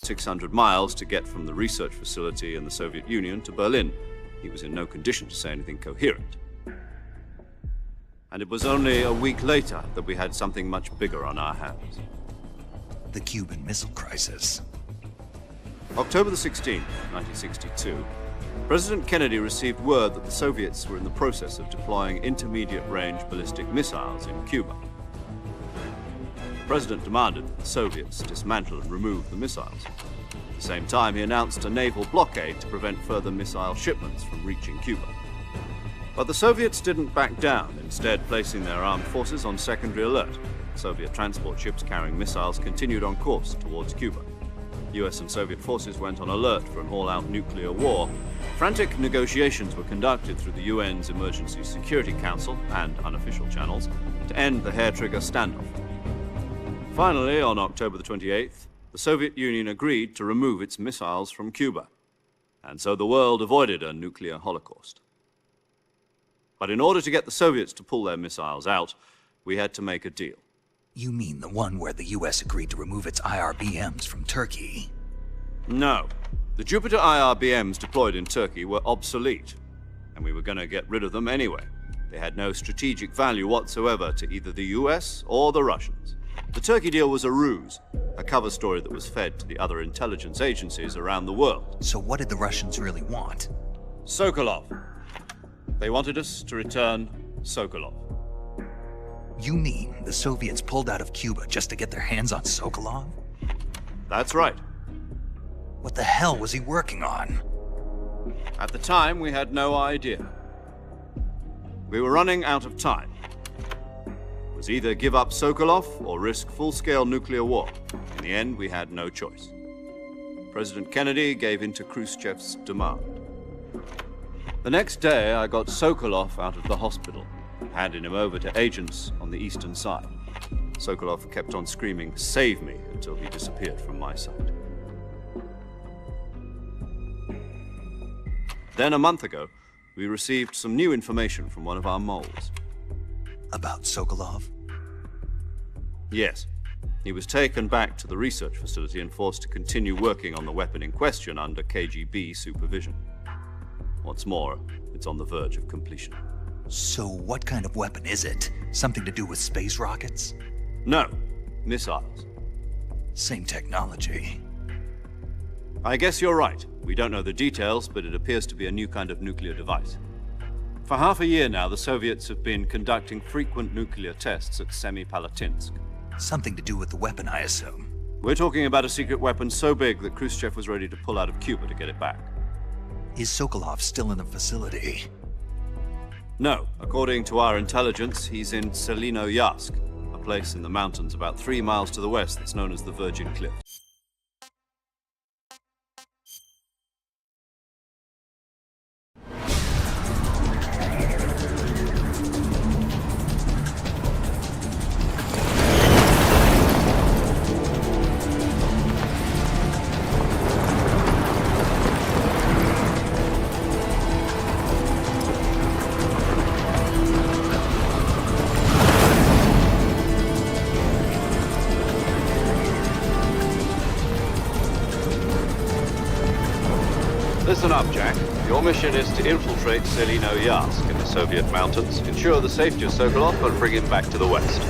600 miles to get from the research facility in the Soviet Union to Berlin. He was in no condition to say anything coherent. And it was only a week later that we had something much bigger on our hands. The Cuban Missile Crisis. October the 16th, 1962, President Kennedy received word that the Soviets were in the process of deploying intermediate-range ballistic missiles in Cuba. The President demanded that the Soviets dismantle and remove the missiles. At the same time, he announced a naval blockade to prevent further missile shipments from reaching Cuba. But the Soviets didn't back down, instead placing their armed forces on secondary alert. Soviet transport ships carrying missiles continued on course towards Cuba. US and Soviet forces went on alert for an all-out nuclear war. Frantic negotiations were conducted through the UN's Emergency Security Council and unofficial channels to end the hair-trigger standoff. Finally, on October the 28th, the Soviet Union agreed to remove its missiles from Cuba, and so the world avoided a nuclear holocaust. But in order to get the Soviets to pull their missiles out, we had to make a deal. You mean the one where the US agreed to remove its IRBMs from Turkey? No. The Jupiter IRBMs deployed in Turkey were obsolete, and we were going to get rid of them anyway. They had no strategic value whatsoever to either the US or the Russians. The Turkey deal was a ruse, a cover story that was fed to the other intelligence agencies around the world. So what did the Russians really want? Sokolov. They wanted us to return Sokolov. You mean the Soviets pulled out of Cuba just to get their hands on Sokolov? That's right. What the hell was he working on? At the time, we had no idea. We were running out of time. It was either give up Sokolov or risk full-scale nuclear war. In the end, we had no choice. President Kennedy gave in to Khrushchev's demand. The next day, I got Sokolov out of the hospital, handing him over to agents on the eastern side. Sokolov kept on screaming, "Save me," until he disappeared from my sight. Then, a month ago, we received some new information from one of our moles. About Sokolov? Yes. He was taken back to the research facility and forced to continue working on the weapon in question under KGB supervision. What's more, it's on the verge of completion. So what kind of weapon is it? Something to do with space rockets? No, missiles. Same technology. I guess you're right. We don't know the details, but it appears to be a new kind of nuclear device. For half a year now, the Soviets have been conducting frequent nuclear tests at Semipalatinsk. Something to do with the weapon, I assume. We're talking about a secret weapon so big that Khrushchev was ready to pull out of Cuba to get it back. Is Sokolov still in the facility? No. According to our intelligence, he's in Selinoyarsk, a place in the mountains about 3 miles to the west that's known as the Virgin Cliffs. Listen up, Jack. Your mission is to infiltrate Selinoyarsk in the Soviet mountains, ensure the safety of Sokolov, and bring him back to the west.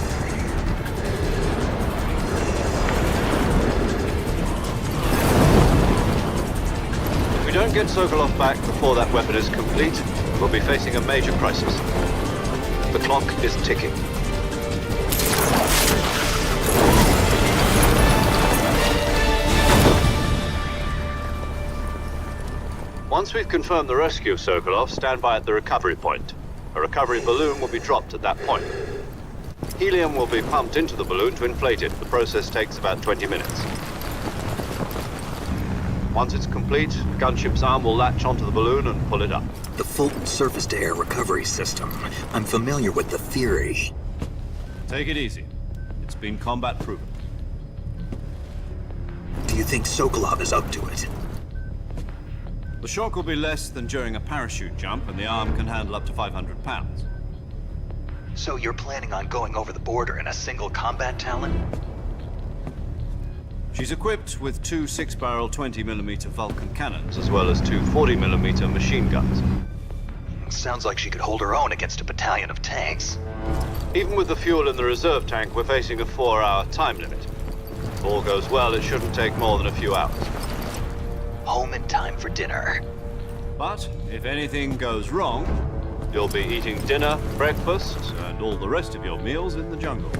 If we don't get Sokolov back before that weapon is complete, we'll be facing a major crisis. The clock is ticking. Once we've confirmed the rescue of Sokolov, stand by at the recovery point. A recovery balloon will be dropped at that point. Helium will be pumped into the balloon to inflate it. The process takes about 20 minutes. Once it's complete, the gunship's arm will latch onto the balloon and pull it up. The Fulton surface-to-air recovery system. I'm familiar with the theory. Take it easy. It's been combat-proven. Do you think Sokolov is up to it? The shock will be less than during a parachute jump, and the arm can handle up to 500 pounds. So you're planning on going over the border in a single combat Talon? She's equipped with two 6-barrel 20mm Vulcan cannons, as well as two 40mm machine guns. Sounds like she could hold her own against a battalion of tanks. Even with the fuel in the reserve tank, we're facing a 4-hour time limit. If all goes well, it shouldn't take more than a few hours. Home in time for dinner. But if anything goes wrong, you'll be eating dinner, breakfast, and all the rest of your meals in the jungle.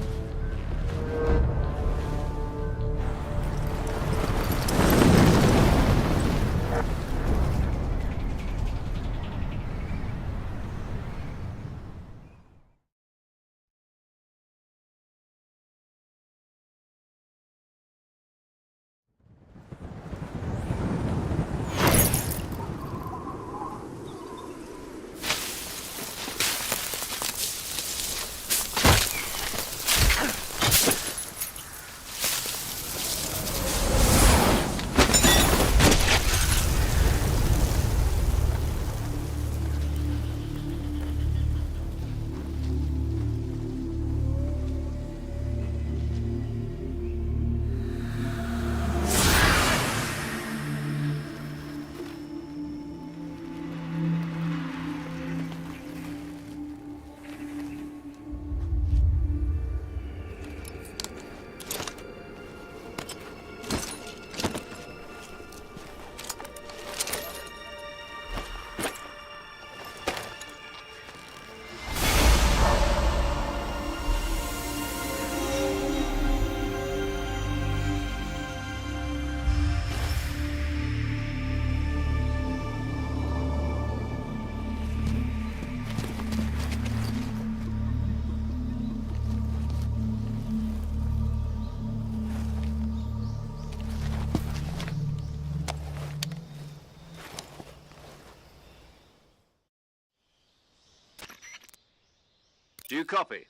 Do you copy?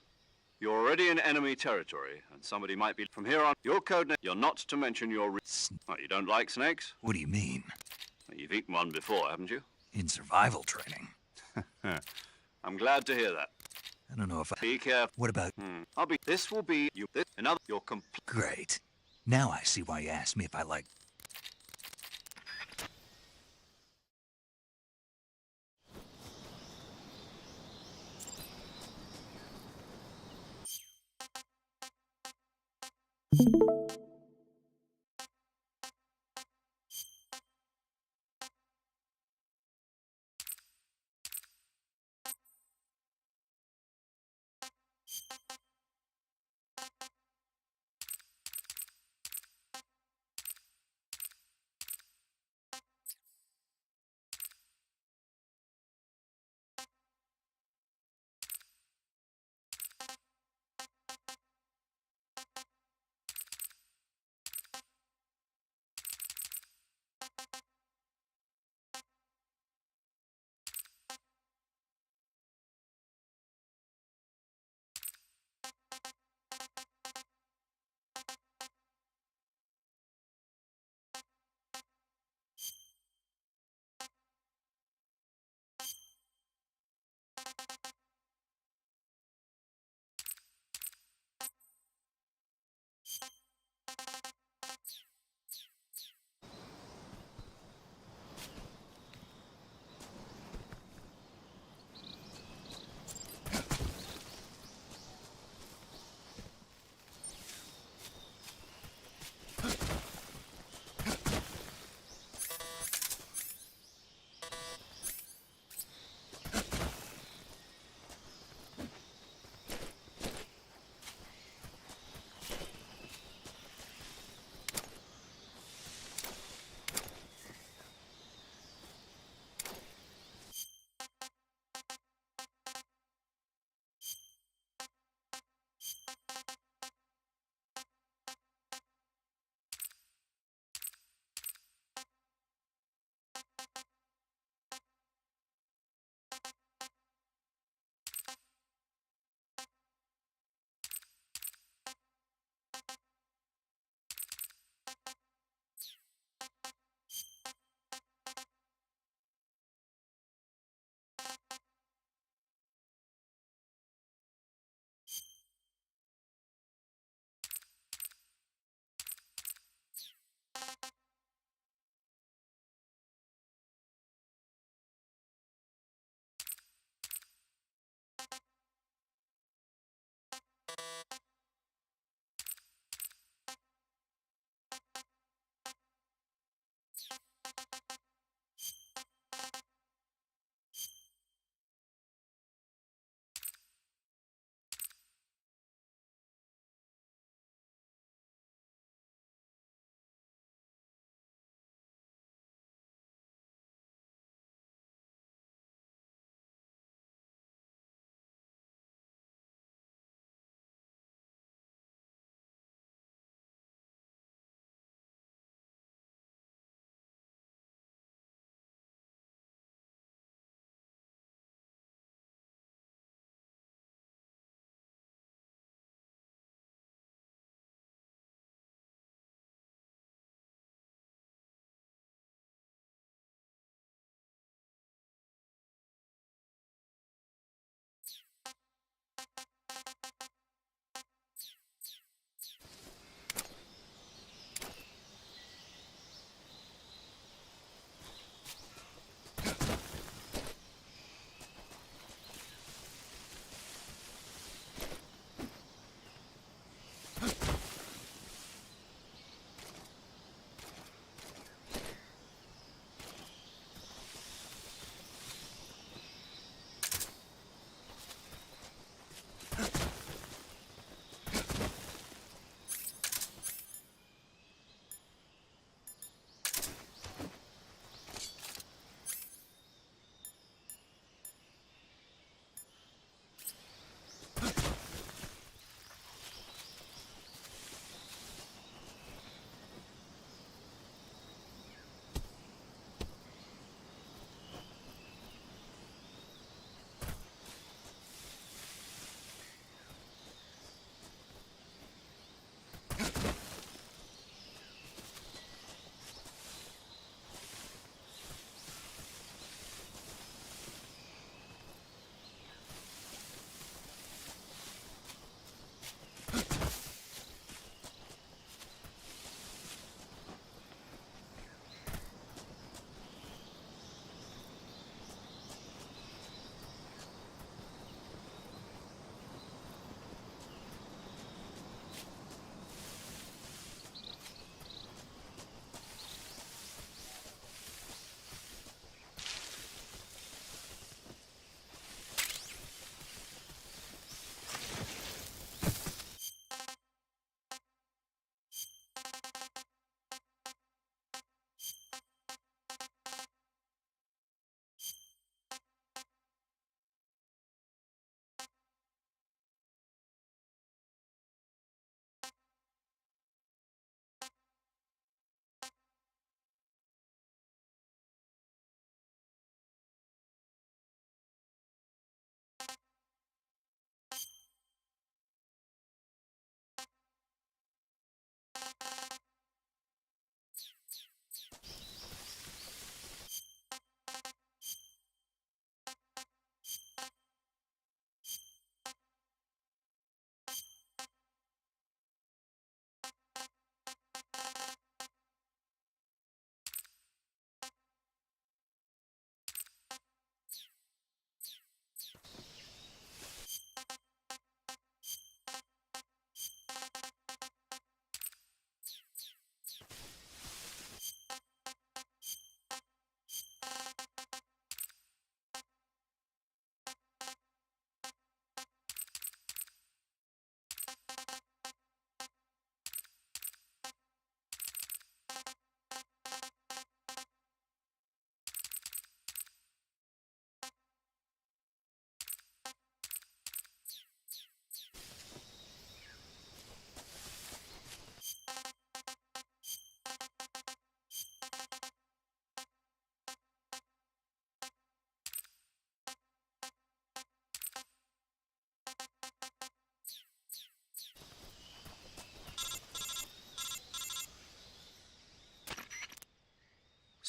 You're already in enemy territory, and somebody might be... From here on, your codename, you're not to mention your... What, you don't like snakes? What do you mean? Well, you've eaten one before, haven't you? In survival training. I'm glad to hear that. I don't know if I... Be careful. What about... I'll be... This will be... You... This... Another... You're complete... Great. Now I see why you asked me if I like...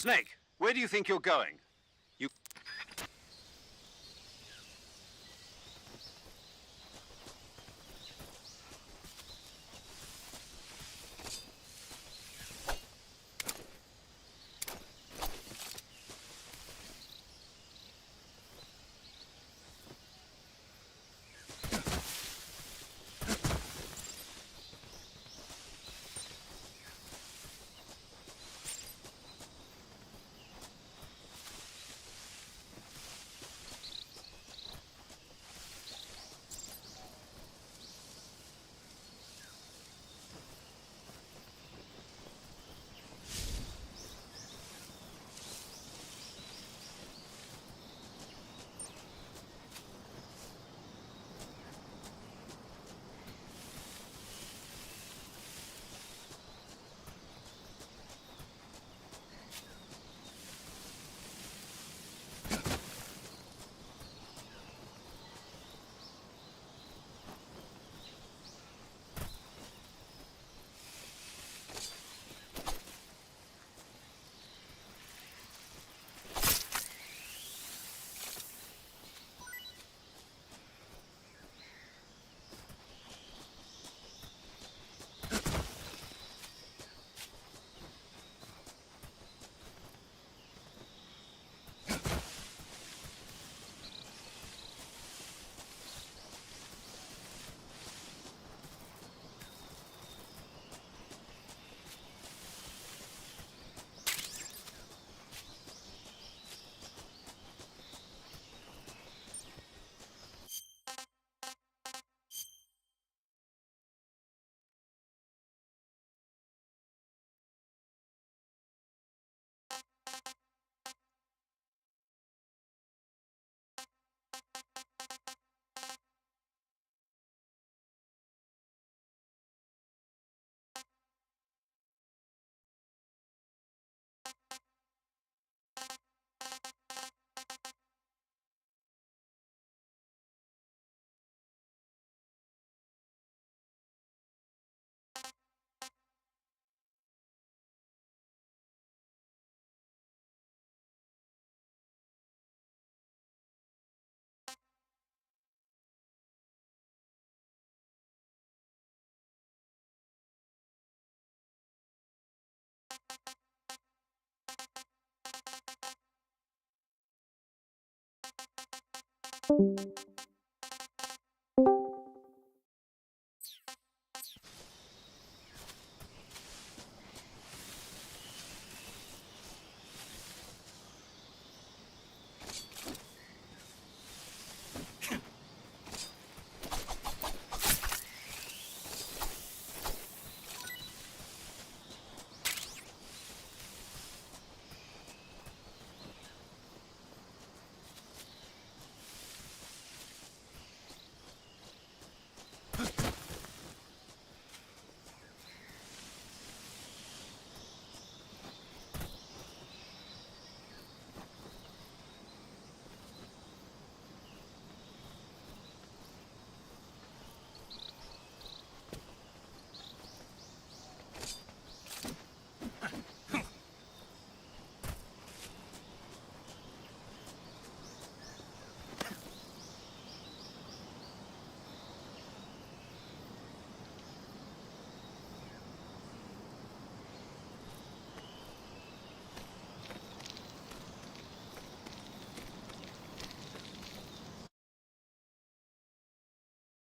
Snake, where do you think you're going? You...